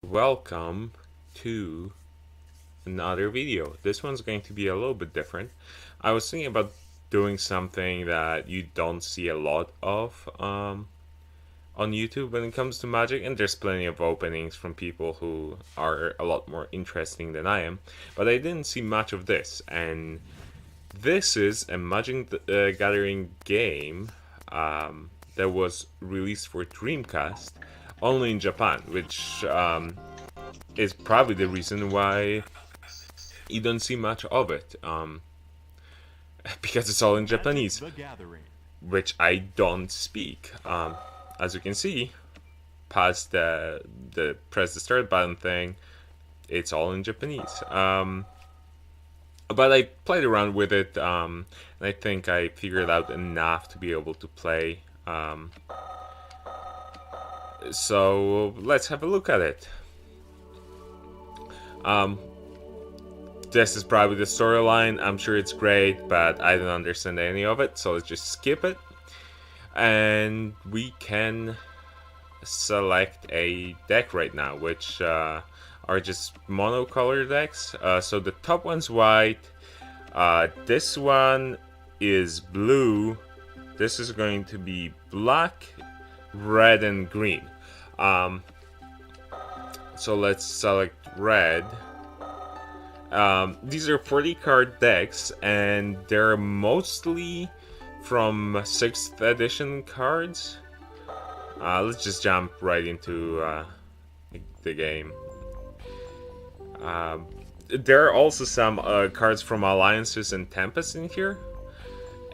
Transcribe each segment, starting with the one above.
welcome to another video. This one's going to be a little bit different. I was thinking about doing something that you don't see a lot of on YouTube when it comes to Magic, and there's plenty of openings from people who are a lot more interesting than I am, but I didn't see much of this, and this is a Magic Gathering game that was released for Dreamcast only in Japan, which is probably the reason why you don't see much of it, because it's all in Japanese, which I don't speak. As you can see, past the press the start button thing, it's all in Japanese. But I played around with it, and I think I figured out enough to be able to play. So let's have a look at it. This is probably the storyline. I'm sure it's great, but I don't understand any of it, so let's just skip it. And we can select a deck right now, which are just monocolor decks. So the top one's white. This one is blue. This is going to be black, red, and green. So let's select red. These are 40 card decks, and they're mostly from 6th edition cards. Let's just jump right into the game. There are also some cards from Alliances and Tempest in here,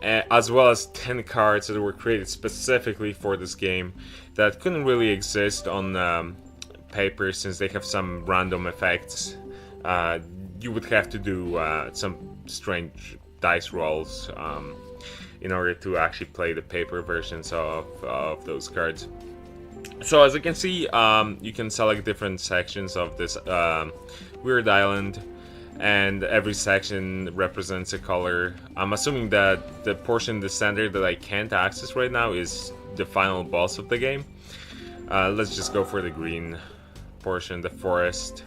as well as 10 cards that were created specifically for this game that couldn't really exist on paper since they have some random effects. You would have to do some strange dice rolls in order to actually play the paper versions of those cards. So as you can see, you can select different sections of this weird island, and every section represents a color. I'm assuming that the portion in the center that I can't access right now is the final boss of the game. Let's just go for the green portion, the forest.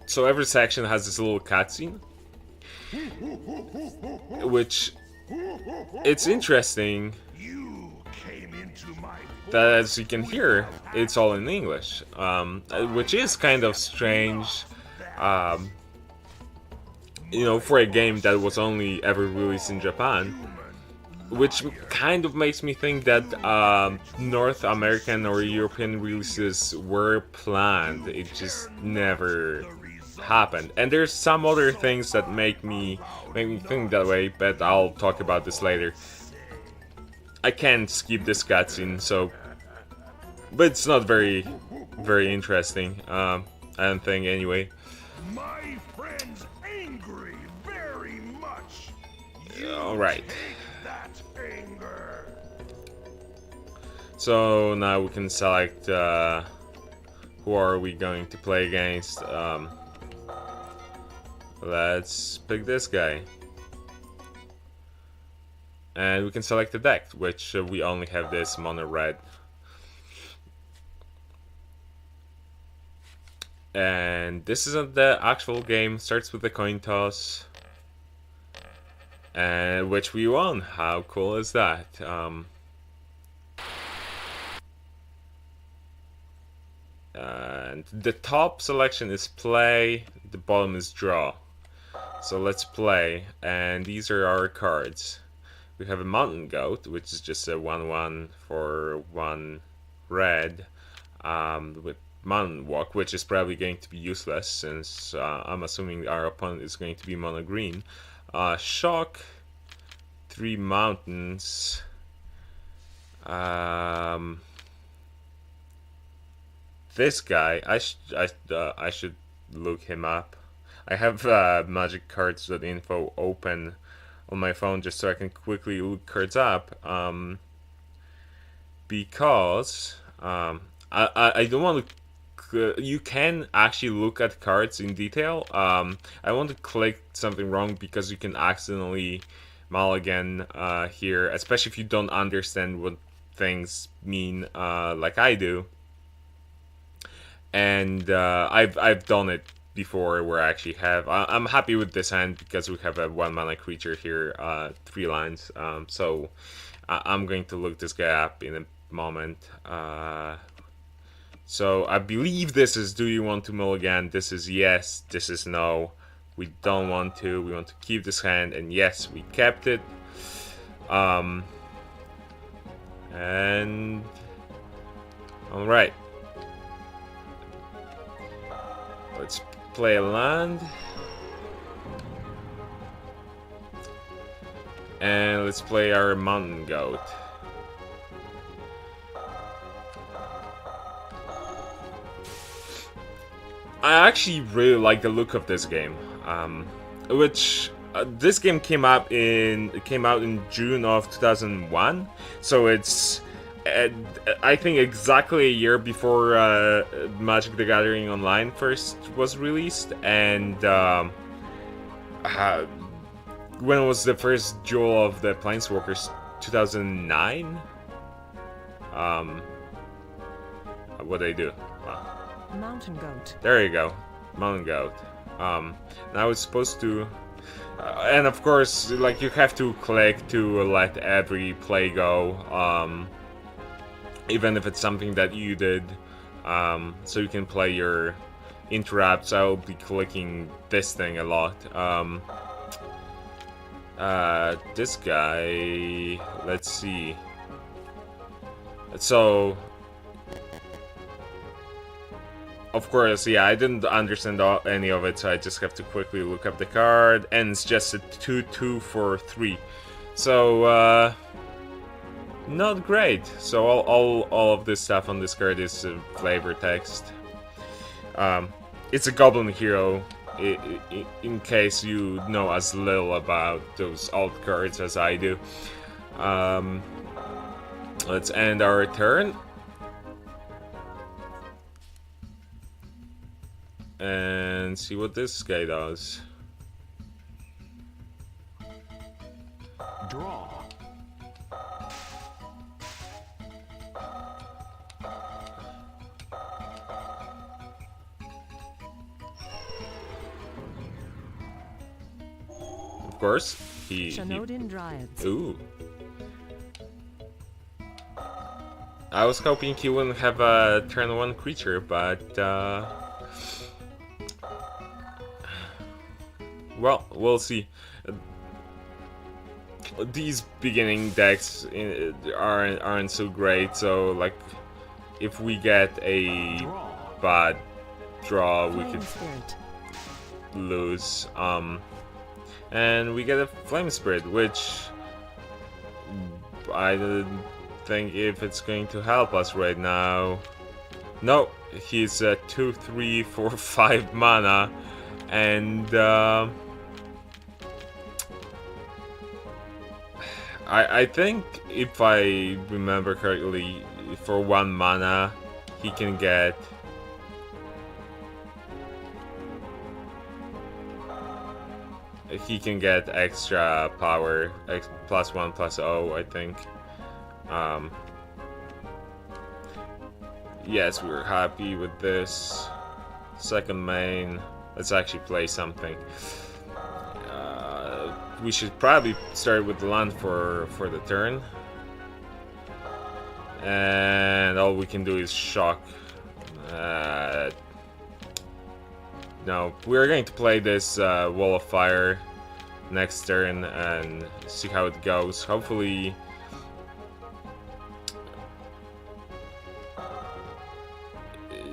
So every section has this little cutscene, which it's interesting that, as you can hear, it's all in English, which is kind of strange, for a game that was only ever released in Japan, which kind of makes me think that North American or European releases were planned. It just never happened. And there's some other things that make me think that way, but I'll talk about this later. I can't skip this cutscene, but it's not very interesting. I don't think, anyway. My friend's angry very much. All right. That anger. So now we can select who are we going to play against. Let's pick this guy. And we can select the deck, which we only have this mono red. And this isn't the actual game. Starts with the coin toss, and which we won. How cool is that? And the top selection is play, the bottom is draw. So let's play, and these are our cards. We have a Mountain Goat, which is just a 1/1 for 1 red, with Mountain Walk, which is probably going to be useless since I'm assuming our opponent is going to be mono green. Shock, 3 mountains. This guy, I should look him up. I have magic-cards.info open on my phone just so I can quickly look cards up, because I don't want to. You can actually look at cards in detail. I want to click something wrong because you can accidentally mulligan here, especially if you don't understand what things mean like I do. And I've done it before where I actually have. I'm happy with this hand because we have a 1 mana creature here, 3 lines. So I'm going to look this guy up in a moment. So I believe this is do you want to mulligan? This is yes, this is no. We don't want to. We want to keep this hand, and yes, we kept it. And alright. Let's play a land. And let's play our mountain goat. I actually really like the look of this game, this game came out in June of 2001, so it's I think exactly a year before Magic the Gathering Online first was released, and when was the first Duel of the Planeswalkers? 2009. What they do? Mountain goat. There you go, mountain goat. Now it's supposed to, and of course, like you have to click to let every play go, even if it's something that you did. So you can play your interrupts. I'll be clicking this thing a lot. This guy. Let's see. So. Of course, yeah, I didn't understand any of it, so I just have to quickly look up the card, and it's just a 2/2 for 3. So, not great. So all of this stuff on this card is flavor text. It's a Goblin Hero, in case you know as little about those alt cards as I do. Let's end our turn. And see what this guy does. Draw. Of course, he Shanodin Dryads. Ooh. I was hoping he wouldn't have a turn 1 creature, but well, we'll see. These beginning decks aren't so great, so like if we get a bad draw, we could lose. And we get a Flame Spirit, which I don't think if it's going to help us right now. No, he's at 2, 3, 4, 5 mana, and I think if I remember correctly, for 1 mana, he can get extra power, +1/+0, I think. Yes, we're happy with this. Second main. Let's actually play something. We should probably start with the land for the turn. And all we can do is shock. No, we're going to play this Wall of Fire next turn and see how it goes. Hopefully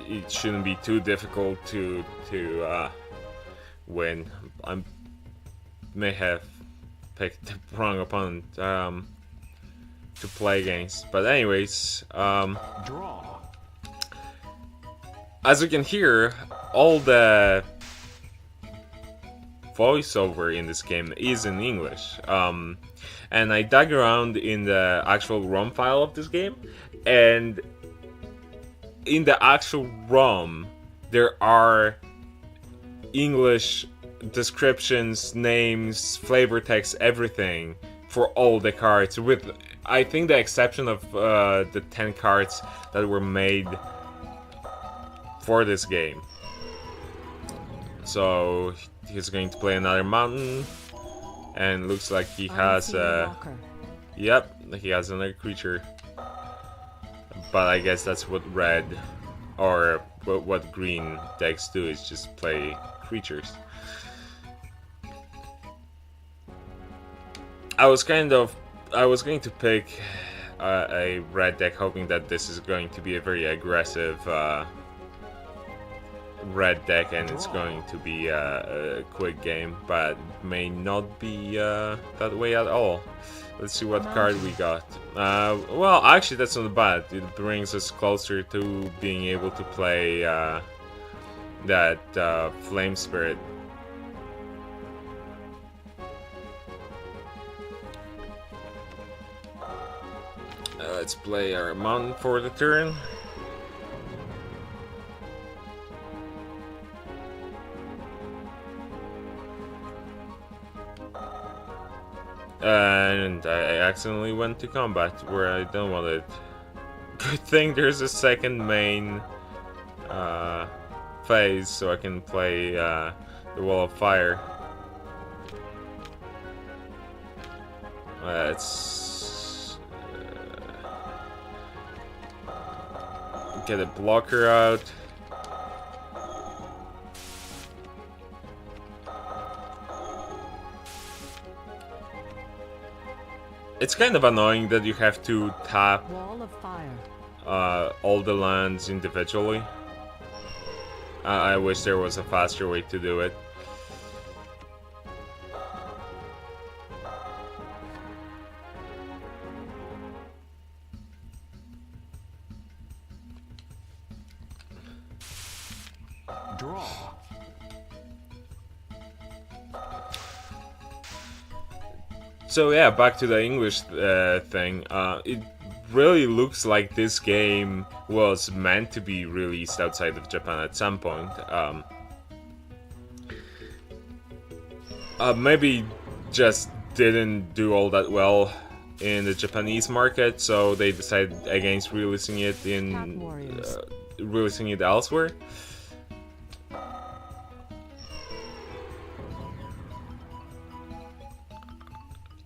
it shouldn't be too difficult to win. I may have picked the wrong opponent to play against, but anyways, Draw. as you can hear, all the voiceover in this game is in English, and I dug around in the actual ROM file of this game, and in the actual ROM there are English descriptions, names, flavor text, everything for all the cards, with I think the exception of the 10 cards that were made for this game. So he's going to play another mountain, and looks like he has yep, he has another creature. But I guess that's what red or what green decks do, is just play creatures. I was going to pick a red deck, hoping that this is going to be a very aggressive red deck and it's going to be a quick game, but may not be that way at all. Let's see what card we got. Well, actually, that's not bad. It brings us closer to being able to play that Flame Spirit. Let's play our mountain for the turn. And I accidentally went to combat where I don't want it. Good thing there's a second main phase, so I can play the Wall of Fire. Let's get a blocker out. It's kind of annoying that you have to tap Wall of Fire. all the lands individually. I wish there was a faster way to do it. Draw. So yeah, back to the English thing. It really looks like this game was meant to be released outside of Japan at some point. Maybe just didn't do all that well in the Japanese market, so they decided against releasing it elsewhere.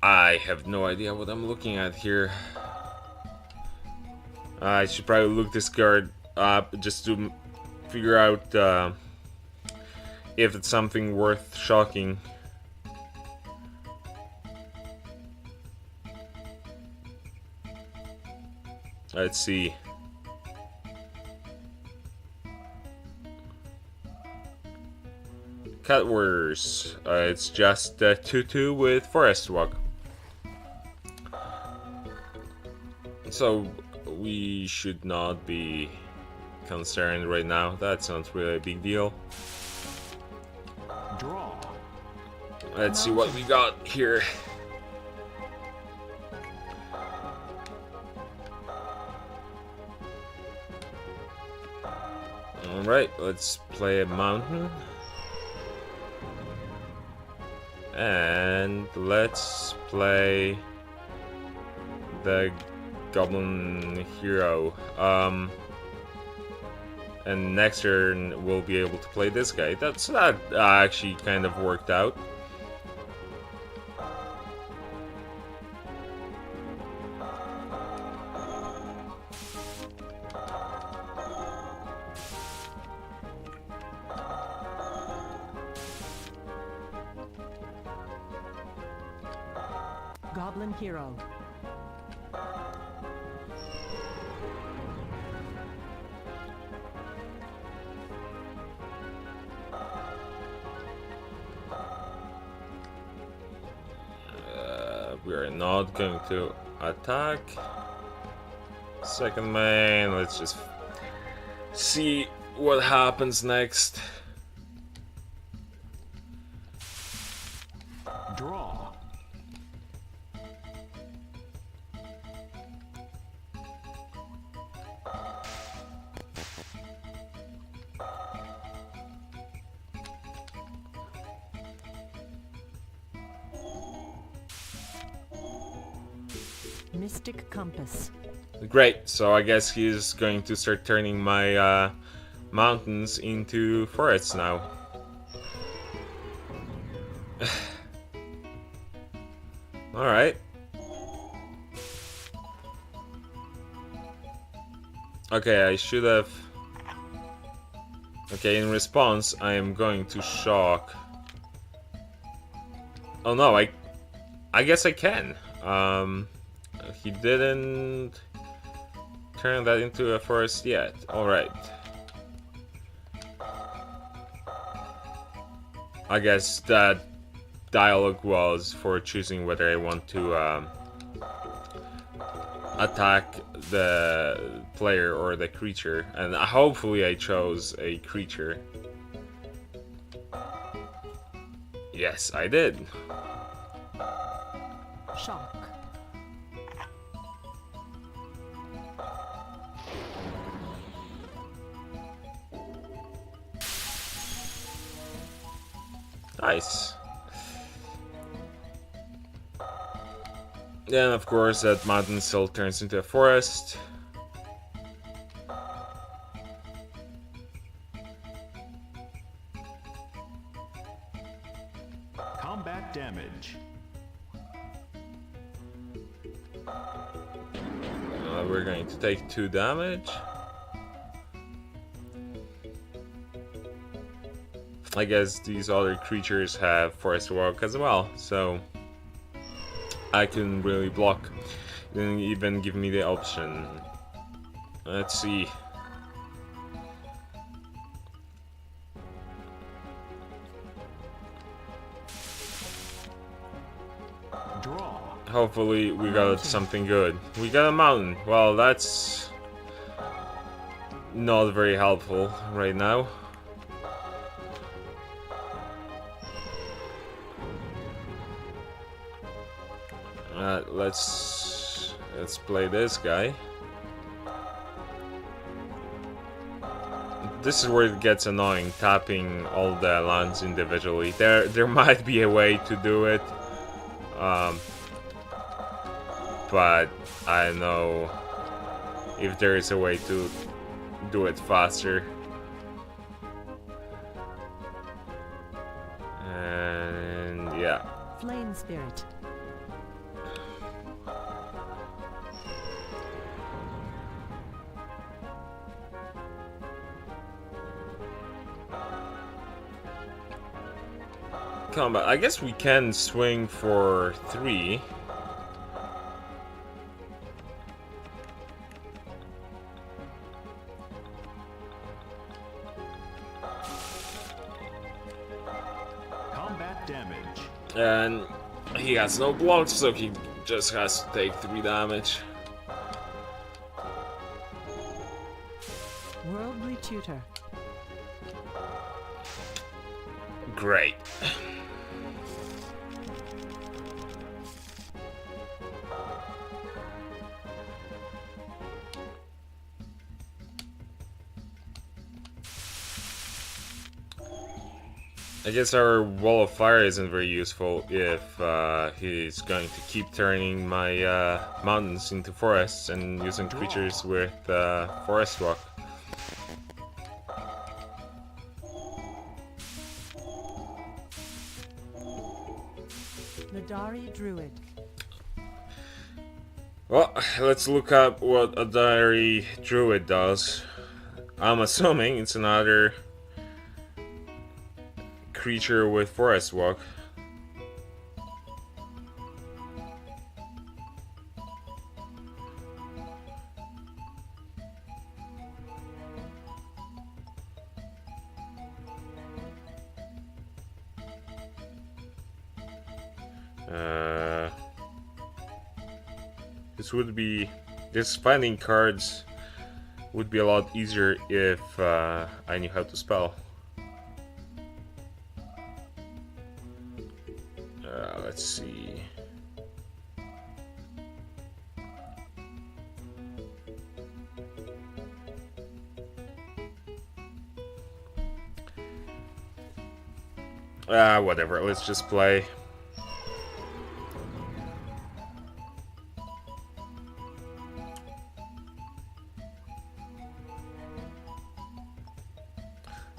I have no idea what I'm looking at here. I should probably look this card up just to figure out if it's something worth shocking. Let's see. Cat Warriors. It's just 2/2 with Forest Walk. So we should not be concerned right now. That's not really a big deal. Draw. Let's see what we got here. Alright, let's play a mountain. And let's play the Goblin Hero. And next turn we'll be able to play this guy. That actually kind of worked out. Goblin Hero. We are not going to attack. Second main, let's just see what happens next. Draw. Mystic compass. Great, so I guess he's going to start turning my mountains into forests now. Alright. Okay, I should have... Okay, in response, I am going to shock... Oh no, I guess I can. He didn't turn that into a forest yet. Alright. I guess that dialogue was for choosing whether I want to attack the player or the creature, and hopefully I chose a creature. Yes, I did. Shock. Nice. Then, of course, that mountain still turns into a forest. Combat damage. We're going to take 2 damage. I guess these other creatures have forest walk as well, so I couldn't really block. Didn't even give me the option. Let's see. Draw. Hopefully we got something good. We got a mountain. Well, that's not very helpful right now. Let's play this guy. This is where it gets annoying, tapping all the lands individually. There might be a way to do it, but I don't know if there is a way to do it faster. And yeah. Flame spirit. Combat. I guess we can swing for 3. Combat damage. And he has no blocks, so he just has to take 3 damage. Worldly tutor. Great. I guess our wall of fire isn't very useful if he's going to keep turning my mountains into forests and using creatures with forest walk. Nadari druid. Well, let's look up what a diary druid does. I'm assuming it's another creature with forest walk. This finding cards would be a lot easier if I knew how to spell. Let's see. Whatever, let's just play.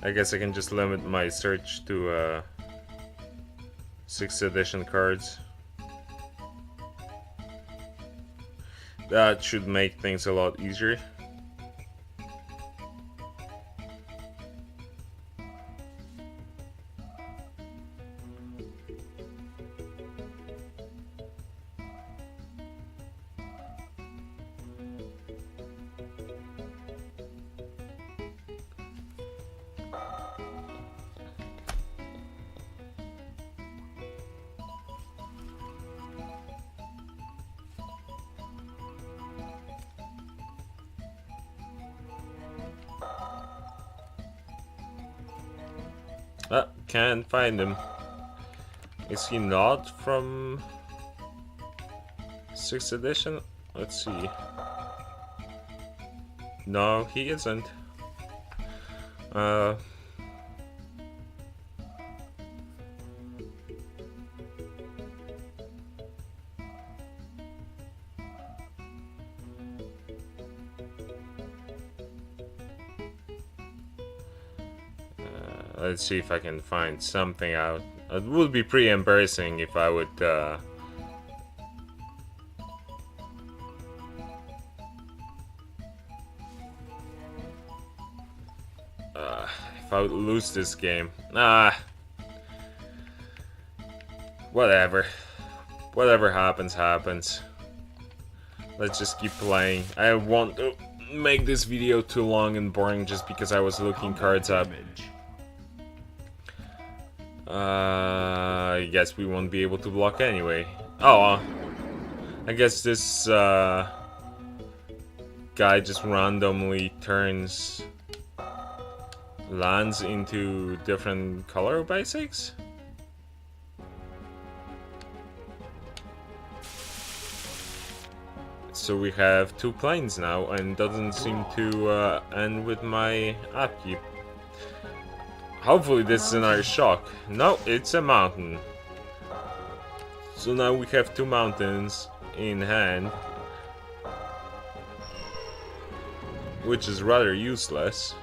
I guess I can just limit my search to 6th edition cards. That should make things a lot easier. Can't find him. Is he not from 6th edition? Let's see. No, he isn't. Let's see if I can find something out. It would be pretty embarrassing if I would lose this game. Whatever. Whatever happens, happens. Let's just keep playing. I won't make this video too long and boring just because I was looking cards up. I guess we won't be able to block anyway. Oh, I guess this guy just randomly turns lands into different color basics. So we have 2 planes now, and doesn't seem to end with my upkeep. Hopefully this is another shock. No, it's a mountain. So now we have 2 mountains in hand, which is rather useless.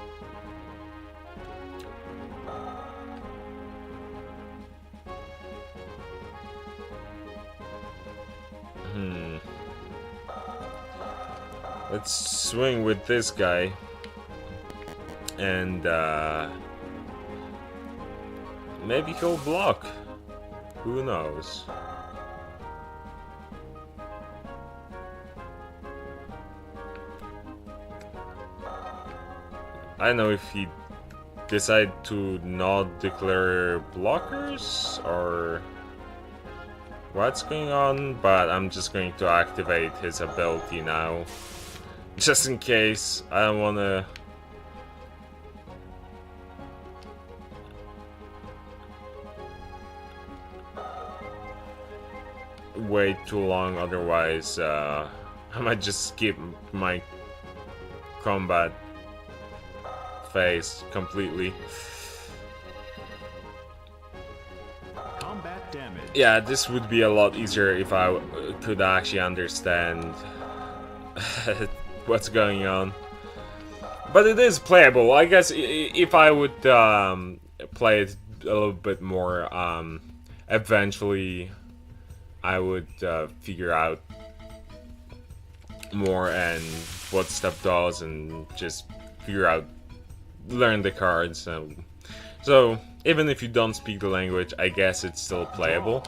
Let's swing with this guy and maybe he'll block. Who knows? I don't know if he decide to not declare blockers or what's going on, but I'm just going to activate his ability now. Just in case. I don't wanna wait too long, otherwise I might just skip my combat phase completely. Combat damage. Yeah, this would be a lot easier if I could actually understand what's going on. But it is playable. I guess if I would play it a little bit more, eventually I would figure out more and what stuff does, and just figure out, learn the cards. So even if you don't speak the language, I guess it's still playable.